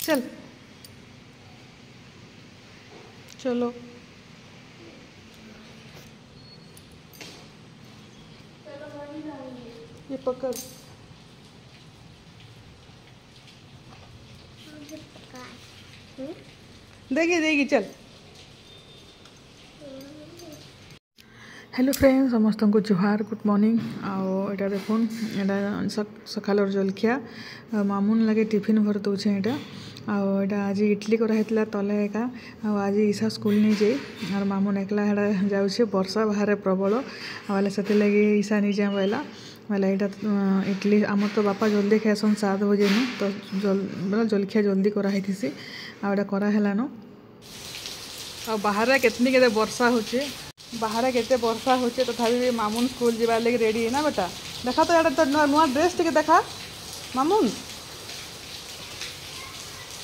चल चलो ये पकड़ देगी देगी चल। हेलो फ्रेंड्स समस्त को जुहार गुड मॉर्निंग आटा देखुन एटा सकालर जलखिया मामुन लगे टिफिन भर दूचे यहाँ आज इडली कराइला तले एका आज ईशा स्कूल नहीं जाए और मामुन एकला जाऊे वर्षा बाहर प्रबल आले से लगे ईशा नहीं जाए बोला बोले यहाँ इडली आम तो बापा जल्दी खाएसन 7 बजे न तो बोला जलखिया जल्दी कराई थी आटा कराहलान बाहर कितनी के वर्षा होचे बाहर केते वर्षा होचे तथापि भी मामुन स्कूल जीवार लगे रेडी है ना बेटा देखा तो यार तो नुआ ड्रेस टे देखा मामुन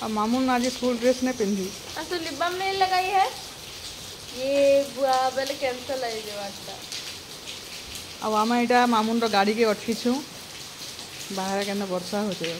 और मामुन आज स्कूल ड्रेस नहीं पिंधी तो लिबाम नहीं लगाई है ये बुआ बेले कैंसिल है जेवाटा अब आम यहाँ मामुन रो गाड़ी के अटकी छु बाहर के वर्षा होचे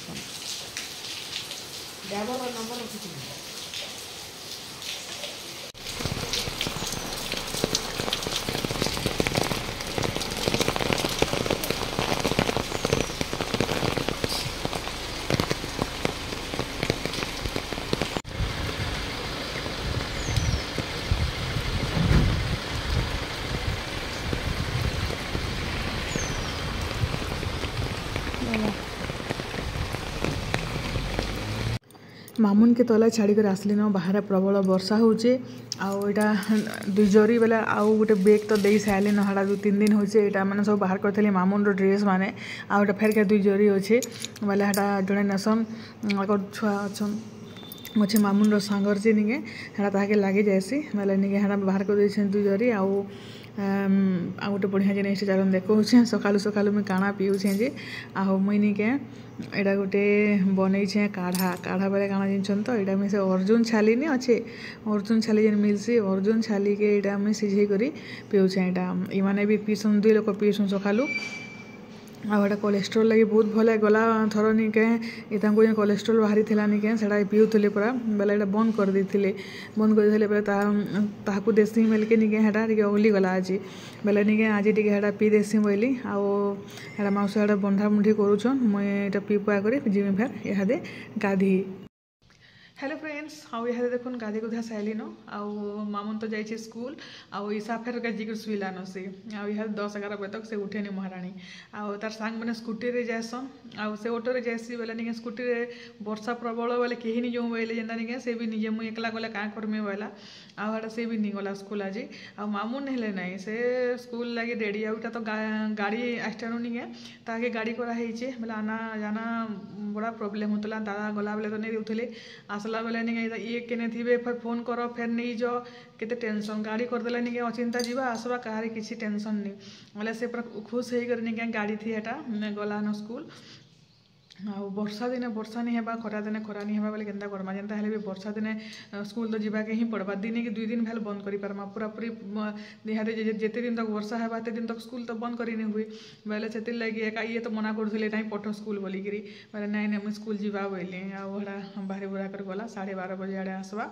मामुन के तले छाड़ी कर आसली न बाहर प्रबल वर्षा होचे आटा दुजरी बेले आउ गोटे बेग तो दे सारे न हाँ 2-3 दिन होचे यहाँ मैंने सब बाहर करी मामुन ड्रेस माने आटा फेर के दुजरी अच्छे बोले हाँ जड़े नेसन छुआ अच्छन अच्छे मामुन सांगर जे निके हाँ ताके लगे जाएसी बोले निके हाँ बाहर कर दुजरी आउ गोटे बढ़िया जिनिस चलन देखा सकालू सकालू मुझे काना पीऊे जे आहु मुई निके एटा गोटे बनई काढ़ा काढ़ा बेले काଣା जिनछन तो यहाँ मुझे अर्जुन छाली नहीं अच्छे अर्जुन छाली जेन मिलसी अर्जुन छाली के यहाँ मुझे सिझे कर पीऊे यहाँ इमाने भी पीसन 2 लोक पीसन सकालू आटा कोलेस्ट्रोल लगी बहुत भल गला थर निके कोलेस्ट्रोल बाहरी थी निके से पीऊले पूरा बेले यहाँ बंद कर देते ताकू देसी मिल के निके टे अगली गला आज बेले निके आज टे पी देसी बोली आटा माउस बंधा बुंधी करूछन मुझे पी पुआ कर जिमी फेर इहादे गाधी। हेलो फ्रेंड्स आउ यहाँ देखुन गाधी गुधा साइलिन आउ मामुन तो जाइए स्कूल आउ ईशा फेर गाजी शुइलान से आउ यहाँ 10-11 बजे तक से उठेनि महाराणी आउ तार सांग मैंने स्कूटी रे जाएसन आउ से ऑटो रे जाएसी बोले निके स्कूटी रे वर्षा प्रबल बोले कहीं नहीं जाऊँ बोले जेनता निके से भी निजे मुझे एकला गले क्या करमी बोला आटा से भी नहीं गला स्कूल आज आ मामुन हेले ना से स्कूल लगे रेडी आउटा तो गाड़ी आसटाणु निके ताके गाड़ी कराई बोले आना जाना बड़ा प्रोब्लेम होता दादा गला बेले तो नहीं दूसरे आसला बेले नहीं ये केने थे फिर फोन कर फिर नहीं जाओ केते टेंशन गाड़ी करदेला नहीं अचिंता जीवा आसवा कहार किसी टेंशन नहीं बोले से पूरा खुश होकर नहीं गाड़ी थी एटा गलान स्कूल वर्षा दिने वर्षा नहीं है खरा दिने खरा नहीं है बोले केन्ता करमा जेनता हेले भी वर्षा दिने स्कूल तो जीवा के ही पड़वा दिने कि 2 दिन भले बंद करी पारमा पूरा पूरी निहाते जेते दिन तक वर्षा है ते दिन तक स्कूल तो बंद करी नहीं हुए बोले से लगे एका ये तो मना करूले ना पठ स्कूल बोलिकी बोले नाई ना मुझे स्कूल जीवा बोली आड़ा बाहरी बुढ़ा कर गला 12:30 बजे आड़े आसवा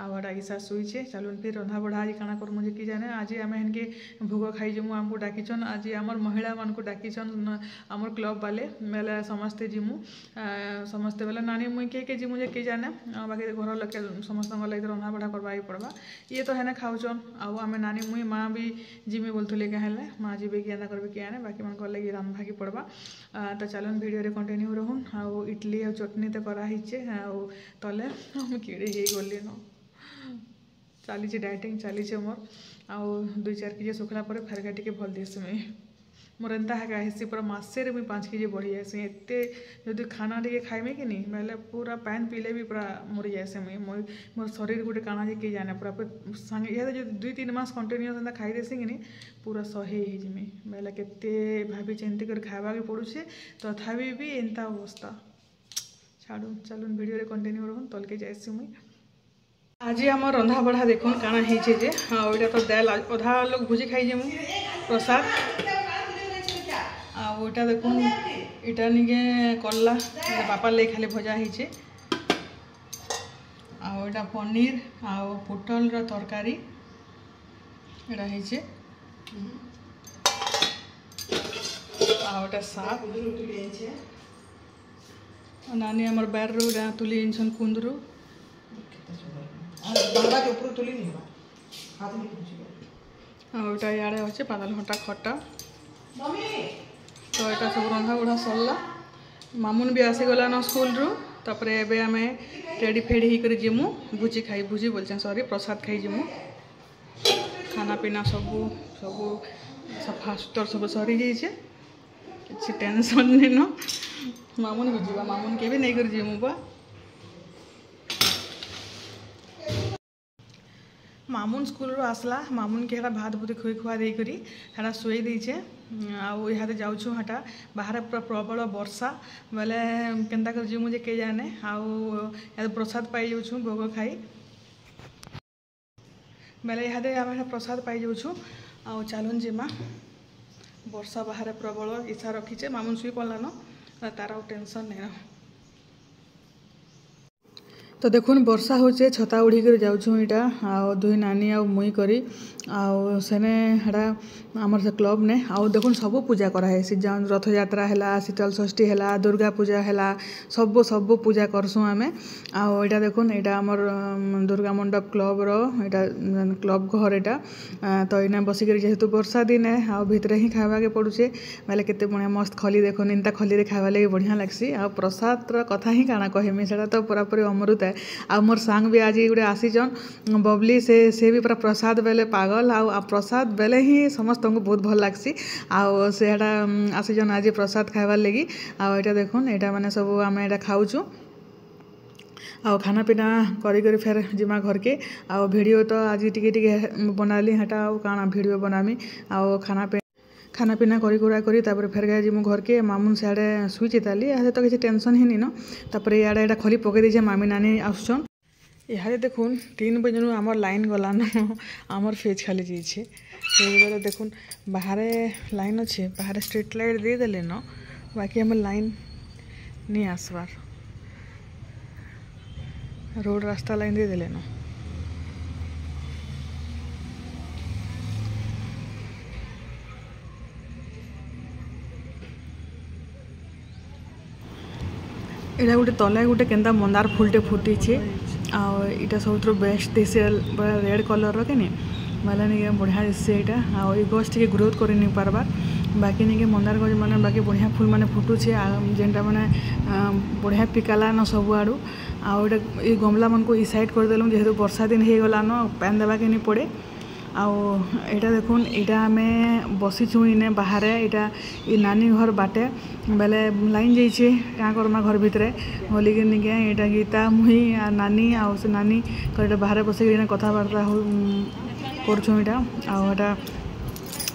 आड़ा ईशा शुचे चलुन फिर रंधा बढ़ा आज काଣା कर मुझे कि जाने आज आम इनके भोग खाई जमु आमको डाकिछन आज आमर महिला मान को डाकिछन आमर क्लब वाले मेले समस्ते जिमु समस्ते बोले नानी मुई के जी मुझे कि जाने बाकी घर लोग समस्त लगे रंधा बढ़ा करवा पड़वा ये तो है ना खाऊन आउ आम नानी मुई माँ भी जिमी बोलते क्या माँ जी क्या करबे क्या आने बाकी मन लगे रांधा की पड़वा तो चलन भिडियो कंटिन्यू रहून आउ इडली और चटनी तो कराइचे आउ तले किड़े हो गली न चली डाइटिंग चली मोर आउ 2-4 केजी सुखला पर फेरगा टे भल देसी मुई मोर एंता है हेसी पूरा मसे मुझे 5 केजी बढ़ी जाएसी एत जो खाना टे खाइमे कि नहीं बोले पूरा पान पीले भी पूरा मरी जाएसे मुई मोर शरीर गोटे काଣା जे कि जाने पूरा संगे ये जो 2-3 मास कंटिन्यूस एंता खाई देसी कि नहीं पूरा सहे जिमी बोले केते भाभी चिंती कर खावा के पड़ुछे तथापि भी एंता अवस्था छाड़ू चलून वीडियो कंटिन्यू रहून तलके जाएसी मुई आज आम रंधा बढ़ा देखुन काଣା होइछे जे यहाँ तो दाल अधा लोग भुजी खाई जेमु प्रसाद आटा देखुन इटा निके कला बापा ले खाली भजा होइछे आउटा पनीर आउ पोटल तरकारी एटा है आउटा साग नानी आमर बैर रू तुली आनछन कुंदरू आउटा इे अच्छे पातल घंटा खटा तो यहाँ सब रंधा बुढ़ा सरला मामुन भी आसीगला न स्कूल रू तापर एबे आमे रेडी फेडी होकर जीमु भुजी खाई भुजी बोलचे सॉरी प्रसाद खाई जीमु खाना पीना सबू सबू सफा सुतर सब सरी जाइए किसी टेंशन नहीं न मामुन भी जीवा मामुन के भी नहीं कर जीमु बा मामुन स्कूल रो आसला मामुन के हटा भात भूत खुई खुआ दे करी हटा सोई देचे आउ इहादे जाऊछु हटा बाहर पूरा प्रबल वर्षा बेले केन्ता कर जीमु जे के जाने आउ इहादे प्रसाद पाई जाऊछु भोग खाई बेले इहादे आम प्रसाद पाई जाऊछु आउ चलुन जीमा वर्षा बाहर प्रबल इच्छा रखीचे मामुन शुई पड़लान तार टेंशन नहीं तो देखुन वर्षा होचे छता उड़ी कर जाऊँ यहाँ आ दुई नानी आ मुई करी आउ सेने हेड़ा आमर से क्लब ने आउ देखुन सब पूजा कराए रथ यात्रा है शीतल षष्ठी है दुर्गा पूजा है सब सब पूजा करसुँ आम आउ यहाँ देखुन यहाँ आमर दुर्गा मंडप क्लब रो यहाँ क्लब घर यहाँ तो इना बसिक जेहेतु वर्षा दिन है आउ भितर ही खावा के पड़ुचे बेले केते बढ़िया मस्त खली देखुन इंता खली खावा लगे बढ़िया लगसी आ प्रसाद कथा ही काना कहमी से तो पूरापूरी अमृत है आ मोर सांग भी आज गोटे आसीचन बबली से भी पूरा प्रसाद बेले पागल आ प्रसाद बेले ही समस्त को बहुत भल लगसी आउ से आसीचन आज प्रसाद खाइबार लगी आटा देखुन यहाँ मैंने सब आम यहाँ खाऊचु आ खाना पीना करी करी फेर जिमा घर के आ वीडियो तो आज टिके बनाली हटा काना वीडियो बनामी आ खाना पीना करी तापर फेर गए जी घर के मामुन सियाड़े शुई चेताली यहाँ तो किसी टेंशन ही नहीं न तापर इे यहाँ खली पकई दीचे मामी नानी आसुन यहाँ देखुन 3 बजे आमर लाइन गलान आमर फेज खाली जाइए देखुन बाहर लाइन अच्छे बाहर स्ट्रीट लाइट दे देले न बाकी आम लाइन नहीं आसबार रोड रास्ता लाइन दे देले न यहाँ गोटे तले गोटे केन्ता मंदार फुलटे फुटी आटा सब बेस्ट दिशे रेड कलर के बोले नहीं बढ़िया दिशे यहाँ आई गछ टे ग्रोथ कर नहीं पार्बार बाकी नहीं मंदार गज मैंने बाकी बढ़िया फुल मैंने फुटुचे जेनटा मैंने बढ़िया पिकाला न सब आड़ू आटा ये गमला मन को साइड करदेलु जेहेतु वर्षा दिन हो गला न पान देवा के नहीं पड़े आटा देखुन यहाँ आम बसीचु इने बाहर यहाँ ये नानी घर बाटे बेले लाइन जाइए क्या करमा घर भितर बोलिक निके यहाँ गीता मुई आ नानी आ नानी बाहर बसिक कथबार्ता करछुँ यहाँ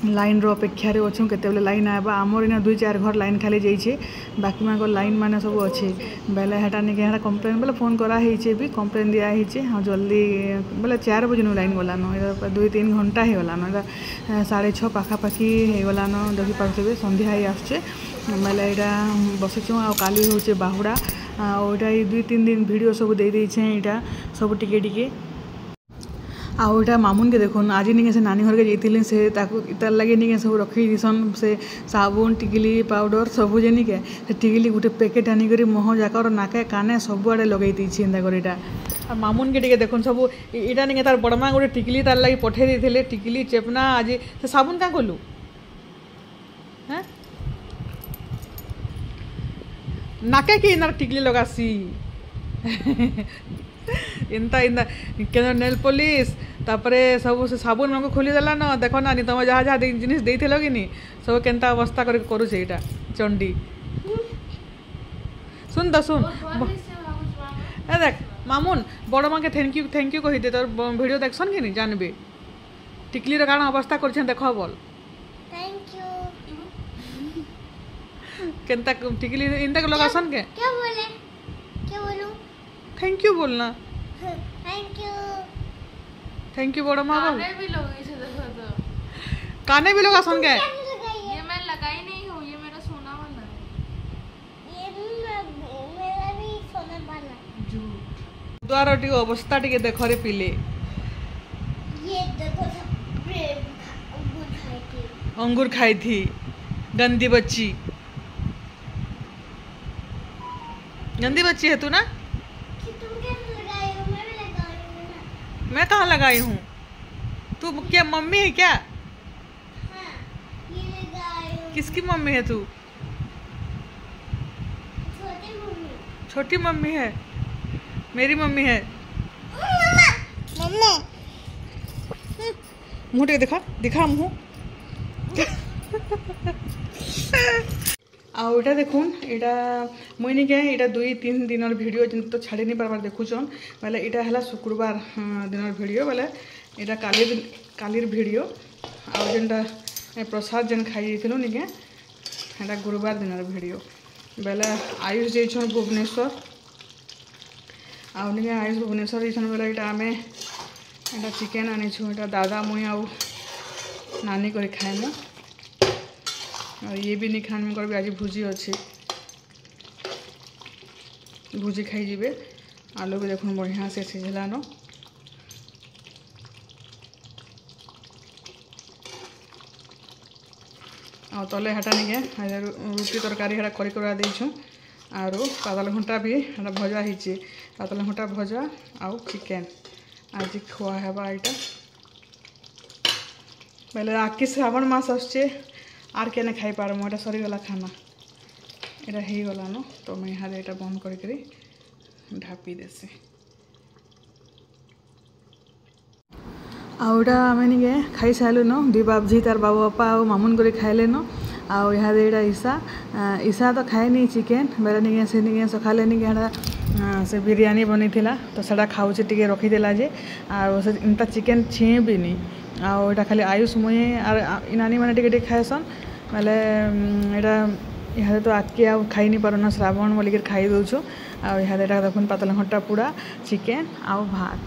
लाइन रो अपेक्षा अच्छु केते लाइन आवा आमर इना 2-4 घर लाइन खाली जाइए बाकी माँ लाइन माने सब अच्छे बेले हेटा नहीं यहाँ कम्प्लेन बेले फोन कराई भी कम्प्लेन दिखाई हाँ जल्दी बेले 4 बजे लाइन गलान 2-3 घंटा हो गलान 6:30 पाखापाखि हो गलान देखी पारे संध्या ही आसचे बेले यहाँ बसीचु आ काली हूँ बाहुड़ा आटा 2-3 दिन वीडियो सब दे देछे यहाँ सब टिके आउटा मामुन के देखुन आज नहीं से नानी घर के जाइए से तार लगे नहीं सब रखी दीसन से साबुन टिकली पाउडर सबू जेनी के टिकली गोटे पैकेट आनिक मुह जाक नाके काने सब आड़े लगे एंता कर यहाँ मामुन के टिके देखुन सब यहाँ नहीं तार बड़मा गोटे टिकली तार लगे पठे देते टिकली चेपना आज से साबुन क्या कलु हाँ नाके कि टिकली लगासी इंता इंता नेल पॉलिश तापरे सब से साबुन मन को खोली देला न देख ना तुम जहाँ जहाँ जिनिस देथिलो कि नहीं सब केन्ता अवस्था कर करुचे यहाँ चंडी सुन तो सुन ए देख मामुन बड़ माँ के थैंक यू कही दे तोर वीडियो देखसन कि नहीं जानबे टिकली रे काना अवस्था कर देख बोल थैंक यू केन्ता टिकली इंता लगासन के क्या बोले क्या बोलूं थैंक यू बोलना थैंक यू बड़ा माँ बोल काने भी लोग इसे देखो तो काने भी लोग आसन के ये मैं लगाई नहीं हूँ ये मेरा सोना वाला है ये मेरा भी सोना वाला झूठ द्वार टी अवस्था टी देख रे पिले ये देखो सब अंगूर खाई थी। अंगूर खाई थी गंदी बच्ची है तू ना। कि तुम कैसे लगाई हो? मैं भी लगाई हूँ ना। मैं कहाँ लगाई हूँ? तू क्या मम्मी है क्या? हाँ, ये लगाई हूँ। किसकी मम्मी है तू? छोटी मम्मी। छोटी मम्मी है, मेरी मम्मी है। मम्मा मुँह टे दिखा मुँह आउटा देखुन एटा मुई नहीं क्या एटा 2-3 दिन वीडियो जिन तो छाड़ी नहीं पारबार देखुचन बोले एटा हला शुक्रवार दिन वीडियो बोले एटा कालीर वीडियो आ जेनटा प्रसाद जेन खाई जाइथिलु नहीं क्या एटा गुरुवार दिन वीडियो बोले आयुष जाइछन भुवनेश्वर आउ नहीं आयुष भुवनेश्वर जाइछन बोले एटा आमे एटा चिकेन आनिछु एटा दादा मुई आउ नानी करे खाएमु और ये भी नहीं खान में कर भी आज भुजी अच्छी भुजी खाई जीवे आलू भी देखो बढ़िया से सिझला न आ तले हटा नहीं गया रुटी तरकारी हटा करा देछुँ आरो पातल घंटा भी हटा भजा ही पातल घंटा भजा आउ चिकेन आज खुआ हेबा एटा पहले आके श्रावण मास आसचे आर के खाई पारमु एटा सरीगला खाना एटा हो गला न तो मैं यहाँ एटा बंद करी ढापी देसी आउटा आम नहीं खाई सारू न दी बाबजी तार बाबू बापा आ मामुन कर खाइले न आउ यहाँ ईसा तो खाएनी चिकेन बेले नहीं से नहीं सकाले नहीं यहाँ से बिरयानी बनी थिला तो सड़ा खाऊे टे रखीदेला जे आर चिकेन छीए भी नहीं आउ खाली आयुष मुई आर नानी मैंने टे खाएसन बोले यहाँ तो आके आ खाई नहीं पारन श्रावण बोलिक खाई दौचु आ यहाँ देखुन पातल घंटा पूरा चिकेन आउ भात